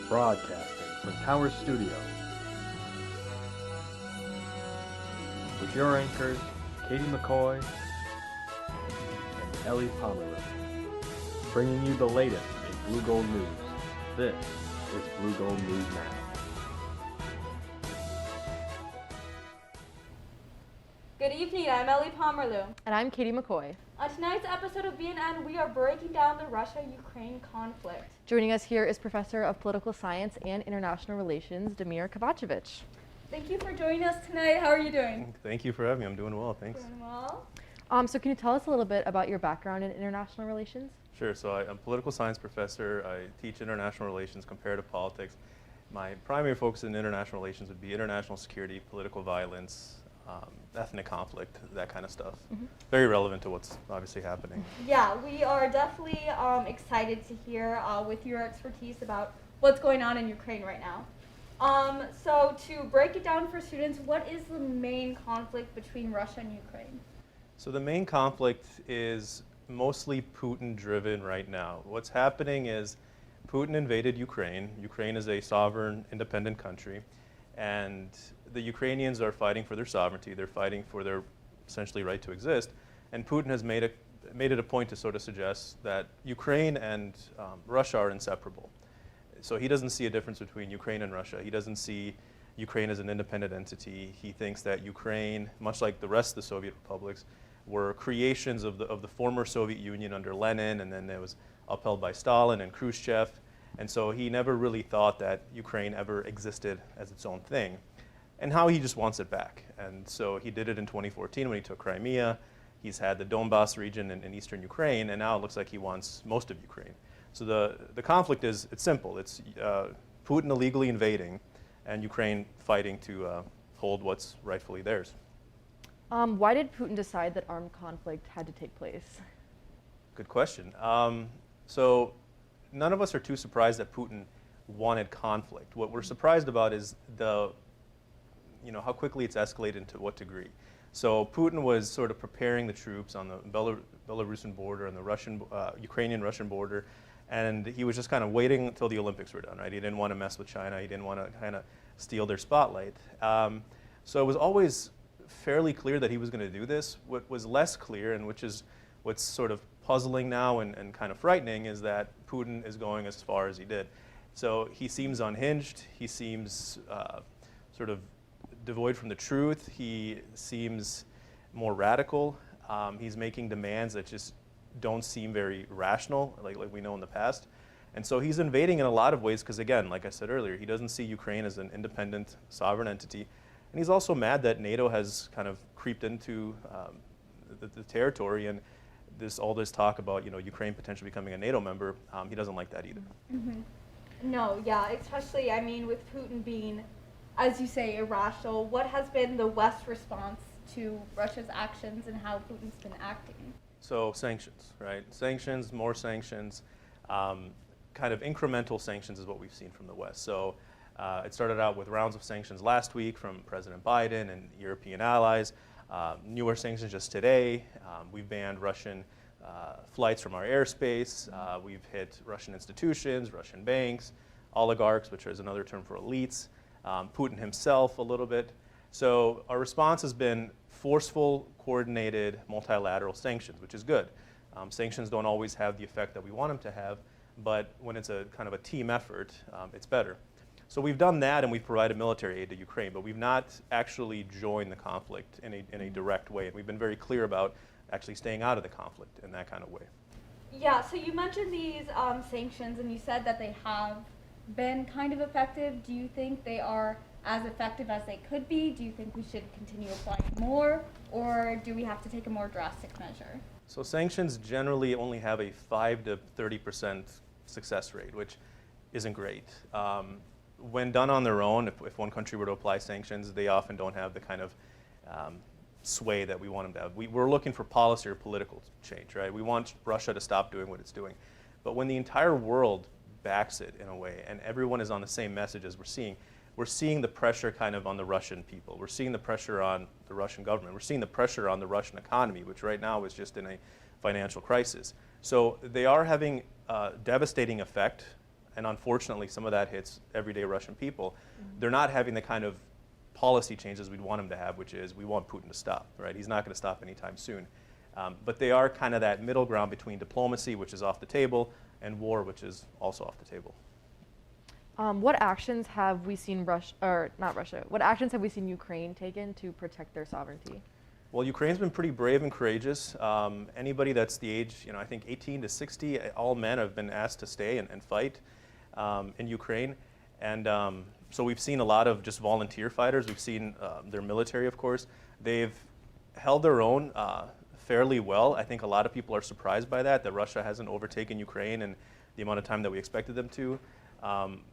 broadcasting from Tower Studio with your anchors, Katie McCoy and Ellie Pomerleau, bringing you the latest in Blugold News. This is Blugold News Now. Good evening, I'm Ellie Pomerleau. And I'm Katie McCoy. On tonight's episode of BNN, we are breaking down the Russia-Ukraine conflict. Joining us here is Professor of Political Science and International Relations, Damir Kovacevic. Thank you for joining us tonight. How are you doing? Thank you for having me. I'm doing well, thanks. Doing well. So can you tell us a little bit about your background in international relations? Sure. So I'm a political science professor. I teach international relations, comparative politics. My primary focus in international relations would be international security, political violence, ethnic conflict, that kind of stuff. Mm-hmm. Very relevant to what's obviously happening. Yeah, we are definitely excited to hear with your expertise about what's going on in Ukraine right now. So to break it down for students, what is the main conflict between Russia and Ukraine? So the main conflict is mostly Putin-driven right now. What's happening is Putin invaded Ukraine. Ukraine is a sovereign, independent country, and the Ukrainians are fighting for their sovereignty. They're fighting for their essentially right to exist. And Putin has made it a point to sort of suggest that Ukraine and Russia are inseparable. So he doesn't see a difference between Ukraine and Russia. He doesn't see Ukraine as an independent entity. He thinks that Ukraine, much like the rest of the Soviet republics, were creations of the former Soviet Union under Lenin, and then it was upheld by Stalin and Khrushchev. And so he never really thought that Ukraine ever existed as its own thing. And how he just wants it back. And so he did it in 2014 when he took Crimea. He's had the Donbass region in eastern Ukraine, and now it looks like he wants most of Ukraine. So the conflict it's simple. It's Putin illegally invading and Ukraine fighting to hold what's rightfully theirs. Why did Putin decide that armed conflict had to take place? Good question. So none of us are too surprised that Putin wanted conflict. What we're surprised about is how quickly it's escalated and to what degree. So Putin was sort of preparing the troops on the Belarusian border and the Ukrainian-Russian border, and he was just kind of waiting until the Olympics were done, right? He didn't want to mess with China. He didn't want to kind of steal their spotlight. So it was always fairly clear that he was going to do this. What was less clear, and which is what's sort of puzzling now and kind of frightening, is that Putin is going as far as he did. So he seems unhinged. He seems sort of devoid from the truth. He seems more radical. He's making demands that just don't seem very rational, like we know in the past. And so he's invading in a lot of ways because, again, like I said earlier, he doesn't see Ukraine as an independent, sovereign entity. And he's also mad that NATO has kind of creeped into the territory, and all this talk about Ukraine potentially becoming a NATO member, he doesn't like that either. Mm-hmm. No, yeah, especially, with Putin being, as you say, irrational. What has been the West's response to Russia's actions and how Putin's been acting? So sanctions, right? Sanctions, more sanctions, kind of incremental sanctions is what we've seen from the West. So it started out with rounds of sanctions last week from President Biden and European allies. Newer sanctions just today. We've banned Russian flights from our airspace. We've hit Russian institutions, Russian banks, oligarchs, which is another term for elites, Putin himself a little bit. So our response has been forceful, coordinated, multilateral sanctions, which is good. Sanctions don't always have the effect that we want them to have, but when it's a kind of a team effort, it's better. So we've done that, and we've provided military aid to Ukraine, but we've not actually joined the conflict in a direct way. And we've been very clear about actually staying out of the conflict in that kind of way. Yeah, so you mentioned these sanctions, and you said that they have been kind of effective. Do you think they are as effective as they could be? Do you think we should continue applying more, or do we have to take a more drastic measure? So sanctions generally only have a 5 to 30% success rate, which isn't great. When done on their own, if one country were to apply sanctions, they often don't have the kind of sway that we want them to have. We're looking for policy or political change, right? We want Russia to stop doing what it's doing. But when the entire world backs it in a way, and everyone is on the same message as we're seeing the pressure kind of on the Russian people. We're seeing the pressure on the Russian government. We're seeing the pressure on the Russian economy, which right now is just in a financial crisis. So they are having a devastating effect and unfortunately some of that hits everyday Russian people. They're not having the kind of policy changes we'd want them to have, which is we want Putin to stop, right? He's not going to stop anytime soon. But they are kind of that middle ground between diplomacy, which is off the table, and war, which is also off the table. What actions have we seen what actions have we seen Ukraine taken to protect their sovereignty? Well, Ukraine's been pretty brave and courageous. Anybody that's the age, I think 18 to 60, all men have been asked to stay and fight in Ukraine. And so we've seen a lot of just volunteer fighters. We've seen their military, of course. They've held their own fairly well. I think a lot of people are surprised by that Russia hasn't overtaken Ukraine in the amount of time that we expected them to.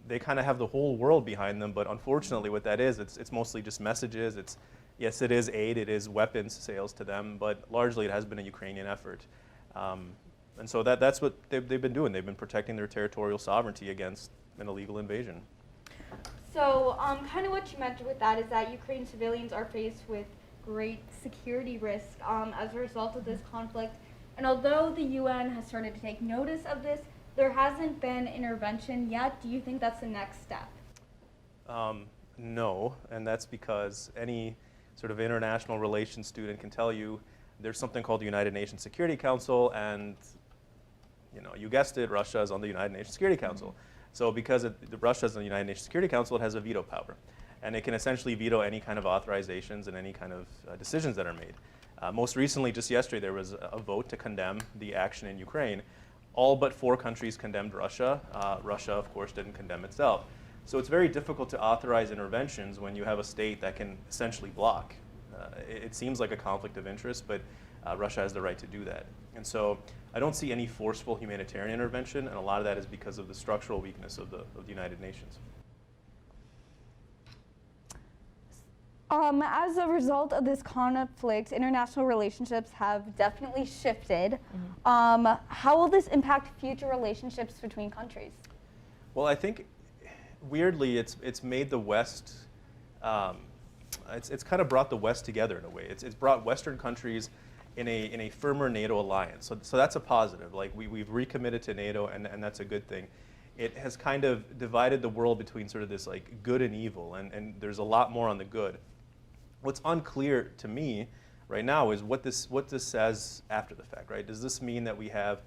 They kind of have the whole world behind them, but unfortunately what that is, it's mostly just messages. Yes, it is aid, it is weapons sales to them, but largely it has been a Ukrainian effort. And so that's what they've been doing. They've been protecting their territorial sovereignty against an illegal invasion. So kind of what you meant with that is that Ukraine civilians are faced with great security risk as a result of this conflict. And although the UN has started to take notice of this, there hasn't been intervention yet. Do you think that's the next step? No, and that's because any sort of international relations student can tell you there's something called the United Nations Security Council, and you guessed it, Russia is on the United Nations Security Council. So because Russia is on the United Nations Security Council, it has a veto power. And it can essentially veto any kind of authorizations and any kind of decisions that are made. Most recently, just yesterday, there was a vote to condemn the action in Ukraine. All but 4 countries condemned Russia. Russia, of course, didn't condemn itself. So it's very difficult to authorize interventions when you have a state that can essentially block. It seems like a conflict of interest, but Russia has the right to do that. And so I don't see any forceful humanitarian intervention, and a lot of that is because of the structural weakness of the United Nations. As a result of this conflict, international relationships have definitely shifted. How will this impact future relationships between countries? Well, I think weirdly it's made the West, it's kind of brought the West together in a way. It's brought Western countries in a firmer NATO alliance. So that's a positive. Like we've recommitted to NATO, and that's a good thing. It has kind of divided the world between sort of this like good and evil, and there's a lot more on the good. What's unclear to me right now is what this says after the fact, right? Does this mean that we have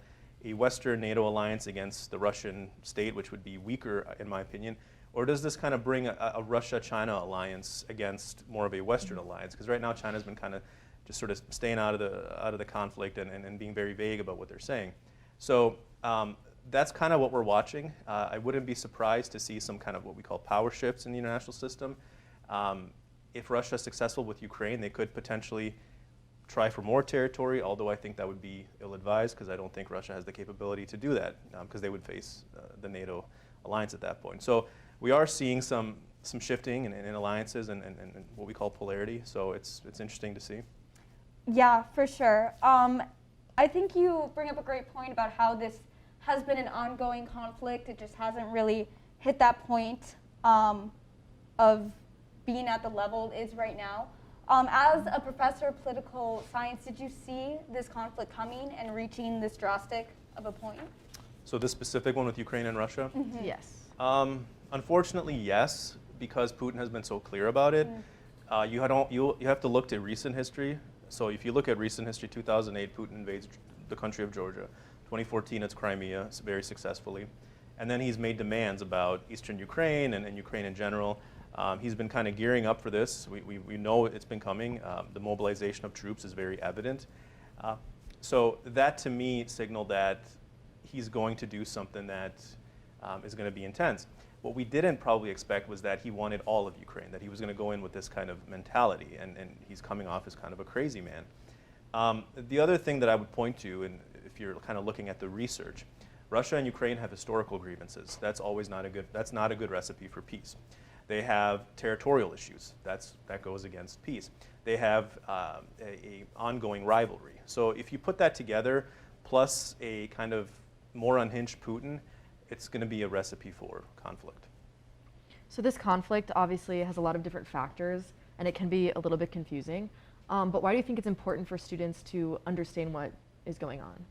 a Western NATO alliance against the Russian state, which would be weaker, in my opinion, or does this kind of bring a Russia-China alliance against more of a Western alliance? Because right now China's been kind of just sort of staying out of the conflict and being very vague about what they're saying. So that's kind of what we're watching. I wouldn't be surprised to see some kind of what we call power shifts in the international system. If Russia is successful with Ukraine, they could potentially try for more territory, although I think that would be ill-advised because I don't think Russia has the capability to do that because they would face the NATO alliance at that point. So we are seeing some shifting in alliances and what we call polarity, so it's interesting to see. Yeah, for sure. I think you bring up a great point about how this has been an ongoing conflict. It just hasn't really hit that point of being at the level it is right now. As a professor of political science, did you see this conflict coming and reaching this drastic of a point? So this specific one with Ukraine and Russia? Mm-hmm. Yes. Unfortunately, yes, because Putin has been so clear about it. You have to look to recent history. So if you look at recent history, 2008, Putin invades the country of Georgia. 2014, it's Crimea, very successfully. And then he's made demands about eastern Ukraine and Ukraine in general. He's been kind of gearing up for this. We know it's been coming. The mobilization of troops is very evident. So that to me signaled that he's going to do something that is going to be intense. What we didn't probably expect was that he wanted all of Ukraine, that he was going to go in with this kind of mentality, and he's coming off as kind of a crazy man. The other thing that I would point to, and if you're kind of looking at the research, Russia and Ukraine have historical grievances. That's not a good recipe for peace. They have territorial issues. That goes against peace. They have a ongoing rivalry. So if you put that together, plus a kind of more unhinged Putin, it's going to be a recipe for conflict. So this conflict obviously has a lot of different factors, and it can be a little bit confusing. But why do you think it's important for students to understand what is going on?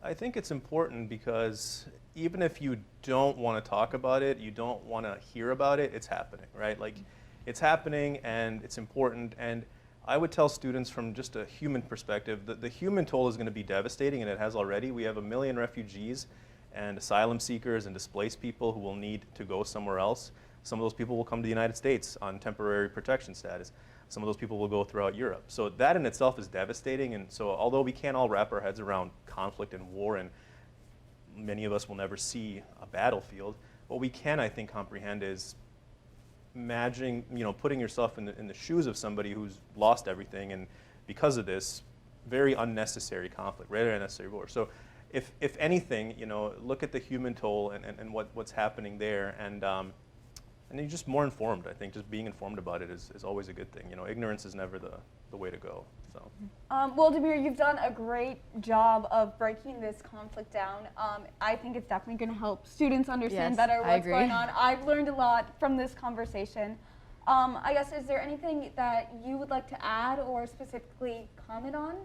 I think it's important because even if you don't want to talk about it, you don't want to hear about it, it's happening, right? Like, it's happening and it's important. And I would tell students from just a human perspective that the human toll is going to be devastating, and it has already. We have 1 million refugees and asylum seekers and displaced people who will need to go somewhere else. Some of those people will come to the United States on temporary protection status. Some of those people will go throughout Europe. So that in itself is devastating. And so although we can't all wrap our heads around conflict and war, and many of us will never see a battlefield, what we can, I think, comprehend is imagining, putting yourself in the shoes of somebody who's lost everything, and because of this very unnecessary conflict, very unnecessary war. So if anything, look at the human toll and what's happening there, and you're just more informed. I think just being informed about it is always a good thing. Ignorance is never the way to go. So. Well, Damir, you've done a great job of breaking this conflict down. I think it's definitely going to help students understand better what's going on. I've learned a lot from this conversation. I guess, is there anything that you would like to add or specifically comment on?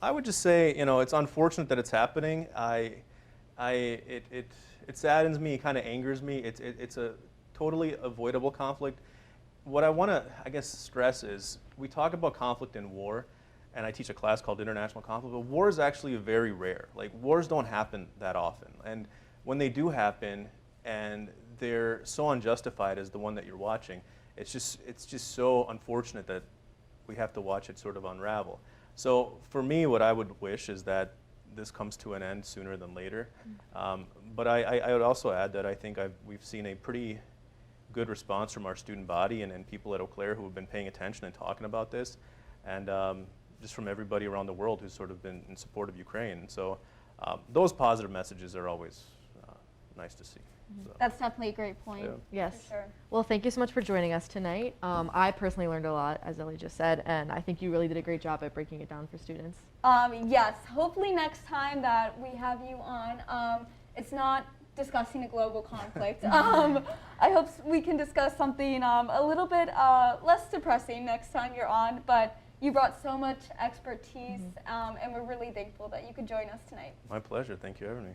I would just say, it's unfortunate that it's happening. It saddens me, it kind of angers me. It's a totally avoidable conflict. What I want to, I guess, stress is we talk about conflict and war, and I teach a class called International Conflict, but war is actually very rare. Like, wars don't happen that often. And when they do happen, and they're so unjustified as the one that you're watching, it's just so unfortunate that we have to watch it sort of unravel. So for me, what I would wish is that this comes to an end sooner than later. But I would also add that I think we've seen a pretty good response from our student body and people at Eau Claire who have been paying attention and talking about this, and just from everybody around the world who's sort of been in support of Ukraine. So those positive messages are always nice to see. So. That's definitely a great point. Yeah. Yes. For sure. Well, thank you so much for joining us tonight. I personally learned a lot, as Ellie just said, and I think you really did a great job at breaking it down for students. Yes, hopefully next time that we have you on, it's not discussing a global conflict. I hope we can discuss something a little bit less depressing next time you're on, but you brought so much expertise, and we're really thankful that you could join us tonight. My pleasure. Thank you for having me.